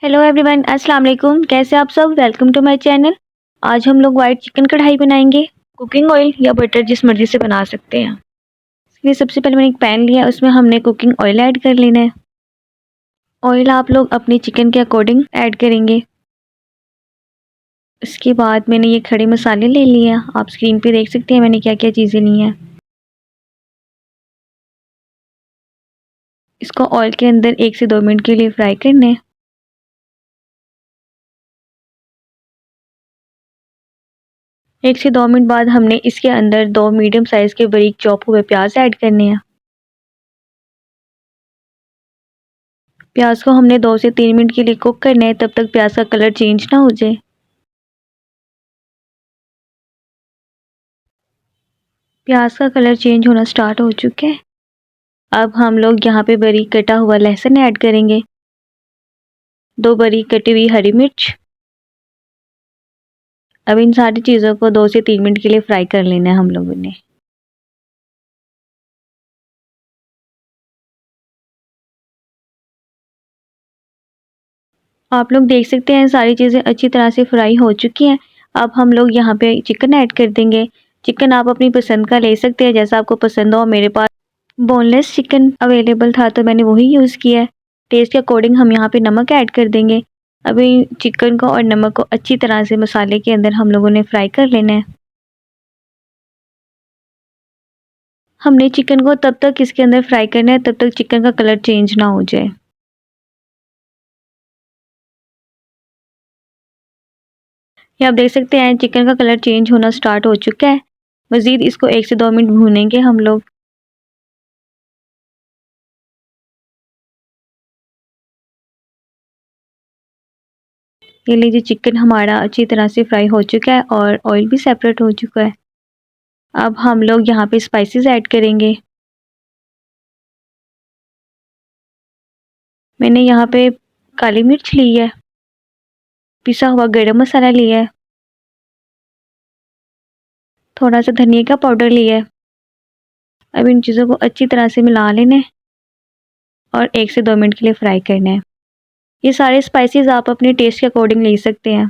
Hello everyone, अस्सलाम वालेकुम। कैसे आप सब? Welcome to my channel. आज हम लोग वाइट चिकन कढ़ाई बनाएंगे। कुकिंग ऑयल या बटर जिस मर्जी से बना सकते हैं। इसलिए सबसे पहले मैंने एक पैन लिया, उसमें हमने कुकिंग ऑयल ऐड कर लेना है। ऑयल आप लोग अपने चिकन के अकॉर्डिंग ऐड करेंगे। उसके बाद मैंने ये खड़े मसाले ले लिए हैं। आप स्क्रीन पे देख सकते हैं मैंने क्या क्या चीज़ें ली हैं। इसको ऑयल के अंदर 1 से 2 मिनट के लिए फ्राई करना है। 1 से 2 मिनट बाद हमने इसके अंदर 2 मीडियम साइज़ के बारीक चॉप हुए प्याज ऐड करने हैं। प्याज को हमने 2 से 3 मिनट के लिए कुक करना है, तब तक प्याज का कलर चेंज ना हो जाए। प्याज का कलर चेंज होना स्टार्ट हो चुका है। अब हम लोग यहाँ पे बारीक कटा हुआ लहसुन ऐड करेंगे, 2 बारीक कटी हुई हरी मिर्च। अब इन सारी चीज़ों को 2 से 3 मिनट के लिए फ्राई कर लेना है हम लोगों ने। आप लोग देख सकते हैं सारी चीज़ें अच्छी तरह से फ्राई हो चुकी हैं। अब हम लोग यहाँ पे चिकन ऐड कर देंगे। चिकन आप अपनी पसंद का ले सकते हैं, जैसा आपको पसंद हो। मेरे पास बोनलेस चिकन अवेलेबल था तो मैंने वही यूज़ किया है। टेस्ट के अकॉर्डिंग हम यहाँ पे नमक ऐड कर देंगे। अभी चिकन को और नमक को अच्छी तरह से मसाले के अंदर हम लोगों ने फ्राई कर लेना है। हमने चिकन को तब तक इसके अंदर फ्राई करना है तब तक चिकन का कलर चेंज ना हो जाए। ये आप देख सकते हैं चिकन का कलर चेंज होना स्टार्ट हो चुका है। मज़ीद इसको 1 से 2 मिनट भूनेंगे हम लोग। ये लीजिए चिकन हमारा अच्छी तरह से फ्राई हो चुका है और ऑयल भी सेपरेट हो चुका है। अब हम लोग यहाँ पे स्पाइसेस ऐड करेंगे। मैंने यहाँ पे काली मिर्च ली है, पिसा हुआ गरम मसाला लिया है, थोड़ा सा धनिया का पाउडर लिया है। अब इन चीज़ों को अच्छी तरह से मिला लेना है और 1 से 2 मिनट के लिए फ्राई करना है। ये सारे स्पाइसेस आप अपने टेस्ट के अकॉर्डिंग ले सकते हैं।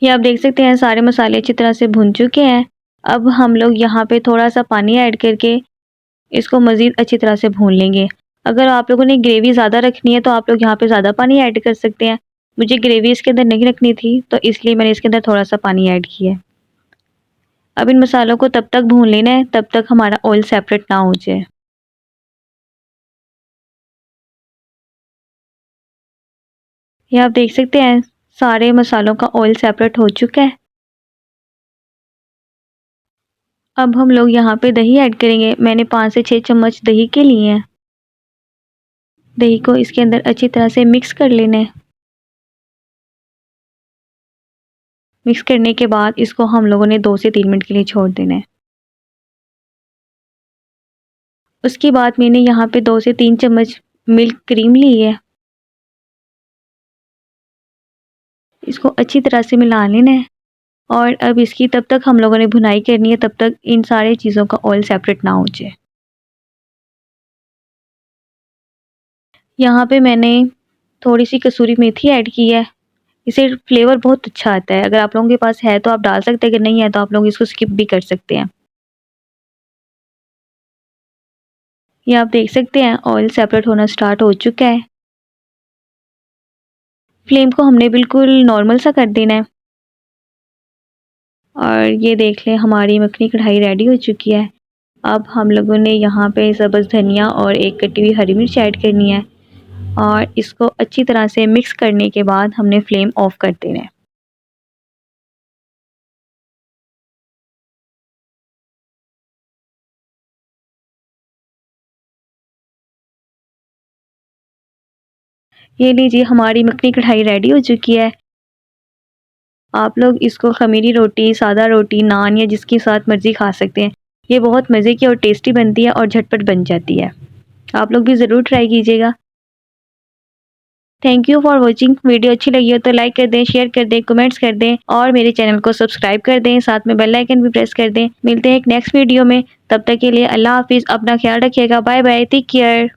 ये आप देख सकते हैं सारे मसाले अच्छी तरह से भुन चुके हैं। अब हम लोग यहाँ पे थोड़ा सा पानी ऐड करके इसको मज़ीद अच्छी तरह से भून लेंगे। अगर आप लोगों ने ग्रेवी ज़्यादा रखनी है तो आप लोग यहाँ पे ज़्यादा पानी ऐड कर सकते हैं। मुझे ग्रेवी इसके अंदर नहीं रखनी थी तो इसलिए मैंने इसके अंदर थोड़ा सा पानी ऐड किया है। अब इन मसालों को तब तक भून लेना है तब तक हमारा ऑयल सेपरेट ना हो जाए। ये आप देख सकते हैं सारे मसालों का ऑयल सेपरेट हो चुका है। अब हम लोग यहाँ पे दही ऐड करेंगे। मैंने 5 से 6 चम्मच दही के लिए हैं। दही को इसके अंदर अच्छी तरह से मिक्स कर लेना है। मिक्स करने के बाद इसको हम लोगों ने 2 से 3 मिनट के लिए छोड़ देना है। उसके बाद मैंने यहाँ पे 2 से 3 चम्मच मिल्क क्रीम ली है। इसको अच्छी तरह से मिला लेना है और अब इसकी तब तक हम लोगों ने भुनाई करनी है तब तक इन सारी चीज़ों का ऑयल सेपरेट ना हो जाए। यहाँ पे मैंने थोड़ी सी कसूरी मेथी ऐड की है। इससे फ्लेवर बहुत अच्छा आता है। अगर आप लोगों के पास है तो आप डाल सकते हैं, अगर नहीं है तो आप लोग इसको स्किप भी कर सकते हैं। ये आप देख सकते हैं ऑयल सेपरेट होना स्टार्ट हो चुका है। फ्लेम को हमने बिल्कुल नॉर्मल सा कर देना है और ये देख लें हमारी मखनी कढ़ाई रेडी हो चुकी है। अब हम लोगों ने यहाँ पे सब्ज़ धनिया और एक कटी हुई हरी मिर्च ऐड करनी है और इसको अच्छी तरह से मिक्स करने के बाद हमने फ्लेम ऑफ कर देना है। ये लीजिए हमारी मखनी कढ़ाई रेडी हो चुकी है। आप लोग इसको खमीरी रोटी, सादा रोटी, नान या जिसके साथ मर्ज़ी खा सकते हैं। ये बहुत मज़े की और टेस्टी बनती है और झटपट बन जाती है। आप लोग भी ज़रूर ट्राई कीजिएगा। Thank you for watching. Video अच्छी लगी हो तो लाइक कर दें, शेयर कर दें, कमेंट्स कर दें और मेरे चैनल को सब्सक्राइब कर दें। साथ में बेल आइकन भी प्रेस कर दें। मिलते हैं एक नेक्स्ट वीडियो में, तब तक के लिए अल्लाह हाफिज़। अपना ख्याल रखिएगा। Bye bye, take care.